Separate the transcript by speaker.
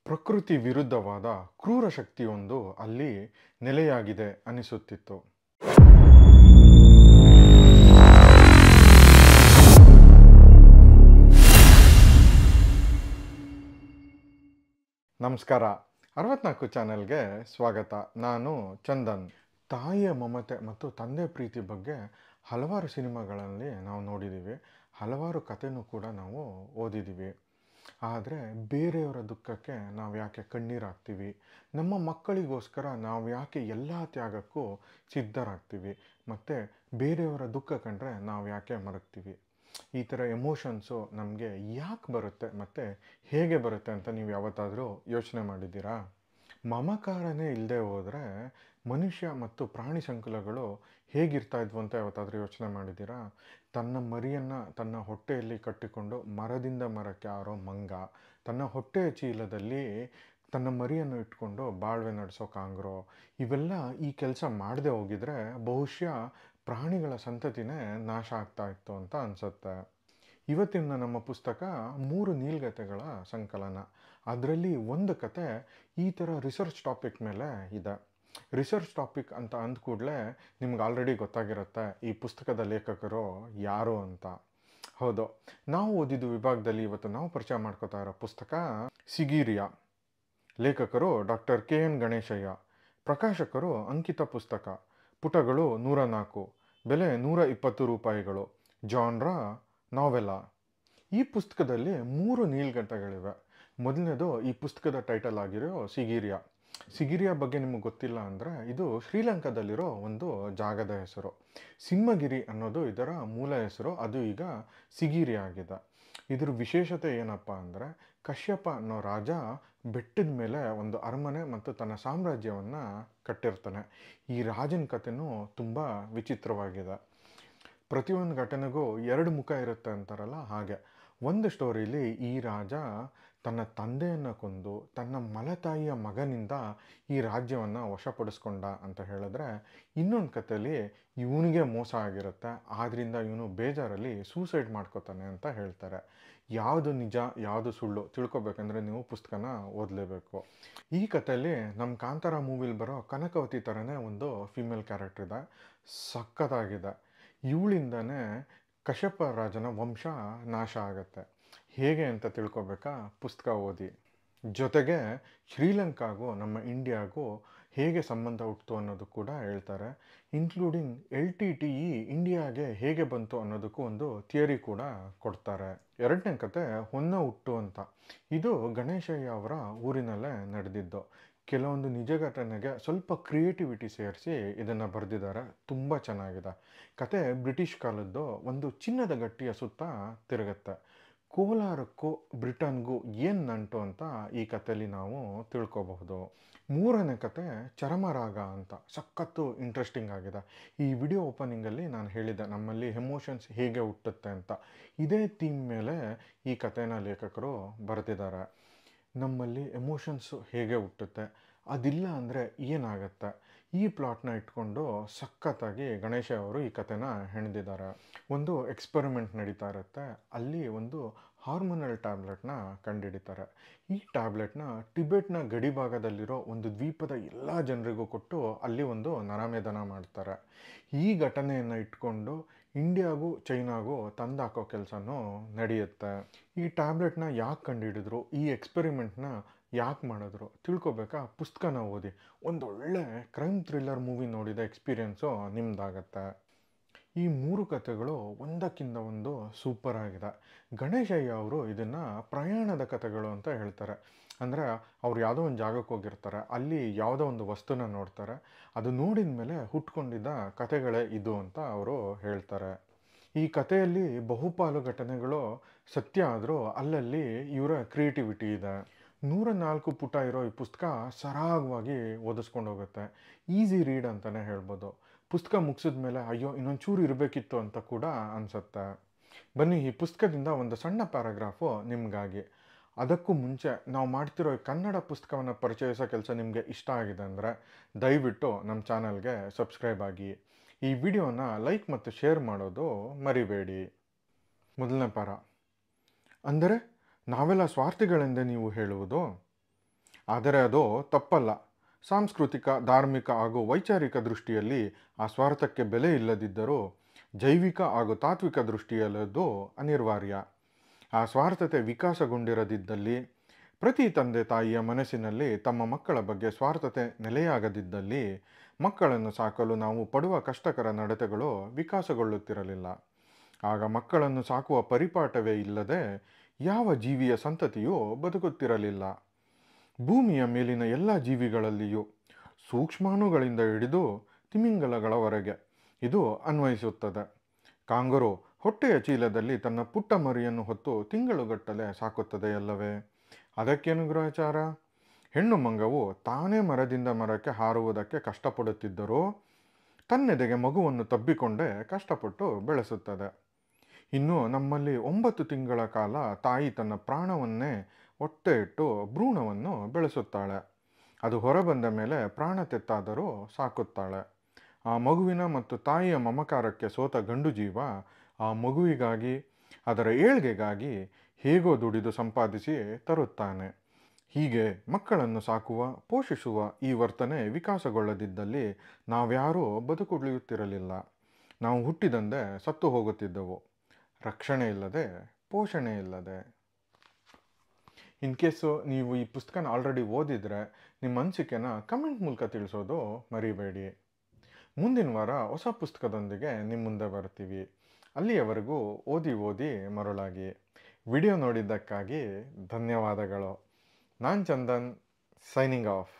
Speaker 1: ಪ್ರಕೃತಿ ವಿರುದ್ಧವಾದ ಕ್ರೂರ ಶಕ್ತಿಯೊಂದು ಅಲ್ಲಿ ನೆಲೆಯಾಗಿದೆ ಅನಿಸುತ್ತಿತ್ತು. ನಮಸ್ಕಾರ, 64 ಚಾನೆಲ್ಗೆ ಸ್ವಾಗತ. ನಾನು ಚಂದನ್. ತಾಯಿಯ ಮಮತೆ ಮತ್ತು ತಂದೆ ಪ್ರೀತಿ ಬಗ್ಗೆ ಹಲವಾರು ಸಿನಿಮಾಗಳಲ್ಲಿ ನಾವು ನೋಡಿದ್ದೀವಿ, ಹಲವಾರು ಕಥೆನೂ ಕೂಡ ನಾವು ಓದಿದ್ದೀವಿ. ಆದರೆ ಬೇರೆಯವರ ದುಃಖಕ್ಕೆ ನಾವು ಯಾಕೆ ಕಣ್ಣೀರಾಗ್ತೀವಿ, ನಮ್ಮ ಮಕ್ಕಳಿಗೋಸ್ಕರ ನಾವು ಯಾಕೆ ಎಲ್ಲ ತ್ಯಾಗಕ್ಕೂ ಸಿದ್ಧರಾಗ್ತೀವಿ, ಮತ್ತು ಬೇರೆಯವರ ದುಃಖ ಕಂಡ್ರೆ ನಾವು ಯಾಕೆ ಮರಗ್ತೀವಿ, ಈ ಥರ ಎಮೋಷನ್ಸು ನಮಗೆ ಯಾಕೆ ಬರುತ್ತೆ ಮತ್ತು ಹೇಗೆ ಬರುತ್ತೆ ಅಂತ ನೀವು ಯಾವತ್ತಾದರೂ ಯೋಚನೆ ಮಾಡಿದ್ದೀರಾ? ಮಮಕಾರನೇ ಇಲ್ಲದೆ ಹೋದರೆ ಮನುಷ್ಯ ಮತ್ತು ಪ್ರಾಣಿ ಸಂಕುಲಗಳು ಹೇಗಿರ್ತಾ ಇದ್ವು ಅಂತ ಯಾವತ್ತಾದರೂ ಯೋಚನೆ ಮಾಡಿದ್ದೀರಾ? ತನ್ನ ಮರಿಯನ್ನು ತನ್ನ ಹೊಟ್ಟೆಯಲ್ಲಿ ಕಟ್ಟಿಕೊಂಡು ಮರದಿಂದ ಮರಕ್ಕೆ ಹಾರೋ ಮಂಗ, ತನ್ನ ಹೊಟ್ಟೆಯ ಚೀಲದಲ್ಲಿ ತನ್ನ ಮರಿಯನ್ನು ಇಟ್ಕೊಂಡು ಬಾಳ್ವೆ ನಡೆಸೋ ಕಾಂಗ್ರೋ, ಇವೆಲ್ಲ ಈ ಕೆಲಸ ಮಾಡದೆ ಹೋಗಿದ್ರೆ ಬಹುಶಃ ಪ್ರಾಣಿಗಳ ಸಂತತಿನೇ ನಾಶ ಆಗ್ತಾ ಇತ್ತು ಅಂತ ಅನಿಸುತ್ತೆ. ಇವತ್ತಿನ ನಮ್ಮ ಪುಸ್ತಕ 3 ನೀಲ್ಗತೆಗಳ ಸಂಕಲನ. ಅದರಲ್ಲಿ ಒಂದು ಕತೆ ಈ ಥರ ರಿಸರ್ಚ್ ಟಾಪಿಕ್ ಮೇಲೆ ಇದೆ. ರಿಸರ್ಚ್ ಟಾಪಿಕ್ ಅಂತ ಅಂದ ಕೂಡಲೇ ನಿಮ್ಗೆ ಆಲ್ರೆಡಿ ಗೊತ್ತಾಗಿರುತ್ತೆ ಈ ಪುಸ್ತಕದ ಲೇಖಕರು ಯಾರು ಅಂತ. ಹೌದು, ನಾವು ಓದಿದ್ದು ವಿಭಾಗದಲ್ಲಿ ಇವತ್ತು ನಾವು ಪರಿಚಯ ಮಾಡ್ಕೋತಾ ಇರೋ ಪುಸ್ತಕ ಸಿಗೀರಿಯಾ. ಲೇಖಕರು ಡಾಕ್ಟರ್ KN ಗಣೇಶಯ್ಯ. ಪ್ರಕಾಶಕರು ಅಂಕಿತ ಪುಸ್ತಕ. ಪುಟಗಳು 104, ಬೆಲೆ 120 ರೂಪಾಯಿಗಳು. ಜಾನ್ರ ನಾವೆಲಾ. ಈ ಪುಸ್ತಕದಲ್ಲಿ 3 ನೀಲ್ಗತೆಗಳಿವೆ. ಮೊದಲನೇದು ಈ ಪುಸ್ತಕದ ಟೈಟಲ್ ಆಗಿರೋ ಸಿಗೀರಿಯಾ. ಸಿಗಿರಿಯಾ ಬಗ್ಗೆ ನಿಮಗೆ ಗೊತ್ತಿಲ್ಲ ಅಂದರೆ ಇದು ಶ್ರೀಲಂಕಾದಲ್ಲಿರೋ ಒಂದು ಜಾಗದ ಹೆಸರು. ಸಿಂಹಗಿರಿ ಅನ್ನೋದು ಇದರ ಮೂಲ ಹೆಸರು, ಅದು ಈಗ ಸಿಗೀರಿಯಾ ಆಗಿದೆ. ಇದ್ರ ವಿಶೇಷತೆ ಏನಪ್ಪ ಅಂದರೆ ಕಶ್ಯಪ ಅನ್ನೋ ರಾಜ ಬೆಟ್ಟದ ಮೇಲೆ ಒಂದು ಅರಮನೆ ಮತ್ತು ತನ್ನ ಸಾಮ್ರಾಜ್ಯವನ್ನು ಕಟ್ಟಿರ್ತಾನೆ. ಈ ರಾಜನ ಕಥೆನೂ ತುಂಬ ವಿಚಿತ್ರವಾಗಿದೆ. ಪ್ರತಿಯೊಂದು ಘಟನೆಗೂ 2 ಮುಖ ಇರುತ್ತೆ ಅಂತಾರಲ್ಲ ಹಾಗೆ. ಒಂದು ಸ್ಟೋರಿಲಿ ಈ ರಾಜ ತನ್ನ ತಂದೆಯನ್ನು ಕೊಂದು ತನ್ನ ಮಲತಾಯಿಯ ಮಗನಿಂದ ಈ ರಾಜ್ಯವನ್ನು ವಶಪಡಿಸ್ಕೊಂಡ ಅಂತ ಹೇಳಿದ್ರೆ, ಇನ್ನೊಂದು ಕಥೆಯಲ್ಲಿ ಇವನಿಗೆ ಮೋಸ ಆಗಿರುತ್ತೆ, ಆದ್ದರಿಂದ ಇವನು ಬೇಜಾರಲ್ಲಿ ಸೂಸೈಡ್ ಮಾಡ್ಕೋತಾನೆ ಅಂತ ಹೇಳ್ತಾರೆ. ಯಾವುದು ನಿಜ ಯಾವುದು ಸುಳ್ಳು ತಿಳ್ಕೊಬೇಕಂದ್ರೆ ನೀವು ಪುಸ್ತಕನ ಓದಲೇಬೇಕು. ಈ ಕಥೆಯಲ್ಲಿ ನಮ್ಮ ಕಾಂತಾರ ಮೂವಿಲಿ ಬರೋ ಕನಕವತಿ ಥರನೇ ಒಂದು ಫಿಮೇಲ್ ಕ್ಯಾರೆಕ್ಟರ್ ಇದೆ, ಸಖತ್ತಾಗಿದೆ. ಇವಳಿಂದನೇ ಕಶ್ಯಪ ರಾಜನ ವಂಶ ನಾಶ ಆಗುತ್ತೆ. ಹೇಗೆ ಅಂತ ತಿಳ್ಕೊಬೇಕಾ? ಪುಸ್ತಕ ಓದಿ. ಜೊತೆಗೆ ಶ್ರೀಲಂಕಾಗೂ ನಮ್ಮ ಇಂಡಿಯಾಗೂ ಹೇಗೆ ಸಂಬಂಧ ಹುಟ್ಟಿತು ಅನ್ನೋದು ಕೂಡ ಹೇಳ್ತಾರೆ. ಇನ್ಕ್ಲೂಡಿಂಗ್ LTTE ಇಂಡಿಯಾಗೆ ಹೇಗೆ ಬಂತು ಅನ್ನೋದಕ್ಕೂ ಒಂದು ಥಿಯರಿ ಕೂಡ ಕೊಡ್ತಾರೆ. 2ನೇ ಕತೆ ಹೊನ್ನ ಹುಟ್ಟು ಅಂತ. ಇದು ಗಣೇಶಯ್ಯ ಅವರ ಊರಿನಲ್ಲೇ ನಡೆದಿದ್ದು. ಕೆಲವೊಂದು ನಿಜ ಘಟನೆಗೆ ಸ್ವಲ್ಪ ಕ್ರಿಯೇಟಿವಿಟಿ ಸೇರಿಸಿ ಇದನ್ನು ಬರೆದಿದ್ದಾರೆ. ತುಂಬ ಚೆನ್ನಾಗಿದೆ. ಕತೆ ಬ್ರಿಟಿಷ್ ಕಾಲದ್ದು ಒಂದು ಚಿನ್ನದ ಗಟ್ಟಿಯ ಸುತ್ತ ತಿರುಗುತ್ತೆ. ಕೋಲಾರಕ್ಕೂ ಬ್ರಿಟನ್ಗೂ ಏನು ನಂಟು ಅಂತ ಈ ಕಥೆಯಲ್ಲಿ ನಾವು ತಿಳ್ಕೊಬಹುದು. 3ನೇ ಕತೆ ಚರಮರಾಗ ಅಂತ. ಸಖತ್ತು ಇಂಟ್ರೆಸ್ಟಿಂಗ್ ಆಗಿದೆ. ಈ ವಿಡಿಯೋ ಓಪನಿಂಗಲ್ಲಿ ನಾನು ಹೇಳಿದ್ದೆ ನಮ್ಮಲ್ಲಿ ಎಮೋಷನ್ಸ್ ಹೇಗೆ ಹುಟ್ಟುತ್ತೆ ಅಂತ. ಇದೇ ಥೀಮ್ ಮೇಲೆ ಈ ಕಥೆನ ಲೇಖಕರು ಬರೆದಿದ್ದಾರೆ. ನಮ್ಮಲ್ಲಿ ಎಮೋಷನ್ಸು ಹೇಗೆ ಹುಟ್ಟುತ್ತೆ, ಅದಿಲ್ಲ ಅಂದರೆ ಏನಾಗುತ್ತೆ, ಈ ಪ್ಲಾಟ್ನ ಇಟ್ಕೊಂಡು ಸಖತ್ತಾಗಿ ಗಣೇಶ ಅವರು ಈ ಕಥೆನ ಹೆಣೆದಿದ್ದಾರೆ. ಒಂದು ಎಕ್ಸ್ಪೆರಿಮೆಂಟ್ ನಡೀತಾ ಇರುತ್ತೆ. ಅಲ್ಲಿ ಒಂದು ಹಾರ್ಮೋನಲ್ ಟ್ಯಾಬ್ಲೆಟ್ನ ಕಂಡುಹಿಡಿತಾರೆ. ಈ ಟ್ಯಾಬ್ಲೆಟ್ನ ಟಿಬೆಟ್ನ ಗಡಿಭಾಗದಲ್ಲಿರೋ ಒಂದು ದ್ವೀಪದ ಎಲ್ಲ ಜನರಿಗೂ ಕೊಟ್ಟು ಅಲ್ಲಿ ಒಂದು ನರಮೇಧನ ಮಾಡ್ತಾರೆ. ಈ ಘಟನೆಯನ್ನು ಇಟ್ಕೊಂಡು ಇಂಡಿಯಾಗೂ ಚೈನಾಗೂ ತಂದಾಕೋ ಕೆಲಸನೂ ನಡೆಯುತ್ತೆ. ಈ ಟ್ಯಾಬ್ಲೆಟ್ನ ಯಾಕೆ ಕಂಡುಹಿಡಿದ್ರು, ಈ ಎಕ್ಸ್ಪೆರಿಮೆಂಟ್ನ ಯಾಕೆ ಮಾಡಿದ್ರು ತಿಳ್ಕೊಬೇಕಾ? ಪುಸ್ತಕನ ಓದಿ. ಒಂದೊಳ್ಳೆ ಕ್ರೈಮ್ ಥ್ರಿಲ್ಲರ್ ಮೂವಿ ನೋಡಿದ ಎಕ್ಸ್ಪೀರಿಯೆನ್ಸು ನಿಮ್ದಾಗತ್ತೆ. ಈ 3 ಕಥೆಗಳು ಒಂದಕ್ಕಿಂತ ಒಂದು ಸೂಪರ್ ಆಗಿದೆ. ಗಣೇಶಯ್ಯ ಅವರು ಇದನ್ನು ಪ್ರಯಾಣದ ಕಥೆಗಳು ಅಂತ ಹೇಳ್ತಾರೆ. ಅಂದರೆ ಅವ್ರು ಯಾವುದೋ ಒಂದು ಜಾಗಕ್ಕೆ ಹೋಗಿರ್ತಾರೆ, ಅಲ್ಲಿ ಯಾವುದೋ ಒಂದು ವಸ್ತುನ ನೋಡ್ತಾರೆ, ಅದು ನೋಡಿದ ಮೇಲೆ ಹುಟ್ಕೊಂಡಿದ್ದ ಕಥೆಗಳೇ ಇದು ಅಂತ ಅವರು ಹೇಳ್ತಾರೆ. ಈ ಕಥೆಯಲ್ಲಿ ಬಹುಪಾಲು ಘಟನೆಗಳು ಸತ್ಯ ಆದರೂ ಅಲ್ಲಲ್ಲಿ ಇವರ ಕ್ರಿಯೇಟಿವಿಟಿ ಇದೆ. 104 ಪುಟ ಇರೋ ಈ ಪುಸ್ತಕ ಸರಾಗವಾಗಿ ಓದಿಸ್ಕೊಂಡು ಹೋಗುತ್ತೆ. ಈಸಿ ರೀಡ್ ಅಂತಲೇ ಹೇಳ್ಬೋದು. ಪುಸ್ತಕ ಮುಗಿಸಿದ ಮೇಲೆ ಅಯ್ಯೋ ಇನ್ನೊಂದು ಚೂರು ಇರಬೇಕಿತ್ತು ಅಂತ ಕೂಡ ಅನಿಸುತ್ತೆ. ಬನ್ನಿ ಈ ಪುಸ್ತಕದಿಂದ ಒಂದು ಸಣ್ಣ ಪ್ಯಾರಾಗ್ರಾಫು ನಿಮಗಾಗಿ. ಅದಕ್ಕೂ ಮುಂಚೆ ನಾವು ಮಾಡ್ತಿರೋ ಈ ಕನ್ನಡ ಪುಸ್ತಕವನ್ನು ಪರಿಚಯಿಸೋ ಕೆಲಸ ನಿಮಗೆ ಇಷ್ಟ ಆಗಿದೆ ಅಂದರೆ ದಯವಿಟ್ಟು ನಮ್ಮ ಚಾನಲ್ಗೆ ಸಬ್ಸ್ಕ್ರೈಬ್ ಆಗಿ. ಈ ವಿಡಿಯೋನ ಲೈಕ್ ಮತ್ತು ಶೇರ್ ಮಾಡೋದು ಮರಿಬೇಡಿ. ಮೊದಲನೇ ಪಾರ. ಅಂದರೆ ನಾವೆಲ್ಲ ಸ್ವಾರ್ಥಿಗಳೆಂದೇ ನೀವು ಹೇಳುವುದು? ಆದರೆ ಅದು ತಪ್ಪಲ್ಲ. ಸಾಂಸ್ಕೃತಿಕ, ಧಾರ್ಮಿಕ ಹಾಗೂ ವೈಚಾರಿಕ ದೃಷ್ಟಿಯಲ್ಲಿ ಆ ಸ್ವಾರ್ಥಕ್ಕೆ ಬೆಲೆ ಇಲ್ಲದಿದ್ದರೂ ಜೈವಿಕ ಹಾಗೂ ತಾತ್ವಿಕ ದೃಷ್ಟಿಯಲ್ಲದು ಅನಿವಾರ್ಯ. ಆ ಸ್ವಾರ್ಥತೆ ವಿಕಾಸಗೊಂಡಿರದಿದ್ದಲ್ಲಿ, ಪ್ರತಿ ತಂದೆ ತಾಯಿಯ ಮನಸ್ಸಿನಲ್ಲಿ ತಮ್ಮ ಮಕ್ಕಳ ಬಗ್ಗೆ ಸ್ವಾರ್ಥತೆ ನೆಲೆಯಾಗದಿದ್ದಲ್ಲಿ, ಮಕ್ಕಳನ್ನು ಸಾಕಲು ನಾವು ಪಡುವ ಕಷ್ಟಕರ ನಡತೆಗಳು ವಿಕಾಸಗೊಳ್ಳುತ್ತಿರಲಿಲ್ಲ. ಆಗ ಮಕ್ಕಳನ್ನು ಸಾಕುವ ಪರಿಪಾಠವೇ ಇಲ್ಲದೆ ಯಾವ ಜೀವಿಯ ಸಂತತಿಯೂ ಬದುಕುತ್ತಿರಲಿಲ್ಲ. ಭೂಮಿಯ ಮೇಲಿನ ಎಲ್ಲ ಜೀವಿಗಳಲ್ಲಿಯೂ, ಸೂಕ್ಷ್ಮಾಣುಗಳಿಂದ ಹಿಡಿದು ತಿಮಿಂಗಲಗಳವರೆಗೆ ಇದು ಅನ್ವಯಿಸುತ್ತದೆ. ಕಾಂಗರು ಹೊಟ್ಟೆಯ ಚೀಲದಲ್ಲಿ ತನ್ನ ಪುಟ್ಟ ಮರಿಯನ್ನು ಹೊತ್ತು ತಿಂಗಳುಗಟ್ಟಲೆ ಸಾಕುತ್ತದೆಯಲ್ಲವೇ? ಅದಕ್ಕೇನು ಗ್ರಹಚಾರ? ಹೆಣ್ಣು ಮಂಗವು ತಾನೇ ಮರದಿಂದ ಮರಕ್ಕೆ ಹಾರುವುದಕ್ಕೆ ಕಷ್ಟಪಡುತ್ತಿದ್ದರೂ ತನ್ನೆದೆಗೆ ಮಗುವನ್ನು ತಬ್ಬಿಕೊಂಡೇ ಕಷ್ಟಪಟ್ಟು ಬೆಳೆಸುತ್ತದೆ. ಇನ್ನು ನಮ್ಮಲ್ಲಿ 9 ತಿಂಗಳ ಕಾಲ ತಾಯಿ ತನ್ನ ಪ್ರಾಣವನ್ನೇ ಹೊಟ್ಟೆ ಇಟ್ಟು ಭ್ರೂಣವನ್ನು ಬೆಳೆಸುತ್ತಾಳೆ. ಅದು ಹೊರಬಂದ ಮೇಲೆ ಪ್ರಾಣ ತೆತ್ತಾದರೂ ಸಾಕುತ್ತಾಳೆ. ಆ ಮಗುವಿನ ಮತ್ತು ತಾಯಿಯ ಮಮಕಾರಕ್ಕೆ ಸೋತ ಗಂಡು ಜೀವ ಆ ಮಗುವಿಗಾಗಿ, ಅದರ ಏಳ್ಗೆಗಾಗಿ ಹೇಗೋ ದುಡಿದು ಸಂಪಾದಿಸಿ ತರುತ್ತಾನೆ. ಹೀಗೆ ಮಕ್ಕಳನ್ನು ಸಾಕುವ, ಪೋಷಿಸುವ ಈ ವರ್ತನೆ ವಿಕಾಸಗೊಳ್ಳದಿದ್ದಲ್ಲಿ ನಾವ್ಯಾರೂ ಬದುಕುಳಿಯುತ್ತಿರಲಿಲ್ಲ. ನಾವು ಹುಟ್ಟಿದಂತೆ ಸತ್ತು ಹೋಗುತ್ತಿದ್ದೆವು, ರಕ್ಷಣೆ ಇಲ್ಲದೆ, ಪೋಷಣೆ ಇಲ್ಲದೆ. ಇನ್ ಕೇಸು ನೀವು ಈ ಪುಸ್ತಕನ ಆಲ್ರೆಡಿ ಓದಿದರೆ ನಿಮ್ಮ ಅನಿಸಿಕೆನ ಕಮೆಂಟ್ ಮೂಲಕ ತಿಳಿಸೋದು ಮರಿಬೇಡಿ. ಮುಂದಿನ ವಾರ ಹೊಸ ಪುಸ್ತಕದೊಂದಿಗೆ ನಿಮ್ಮ ಮುಂದೆ ಬರ್ತೀವಿ. ಅಲ್ಲಿಯವರೆಗೂ ಓದಿ ಮರುಳಾಗಿ. ವಿಡಿಯೋ ನೋಡಿದ್ದಕ್ಕಾಗಿ ಧನ್ಯವಾದಗಳು. ನಾನು ಚಂದನ್, ಸೈನಿಂಗ್ ಆಫ್.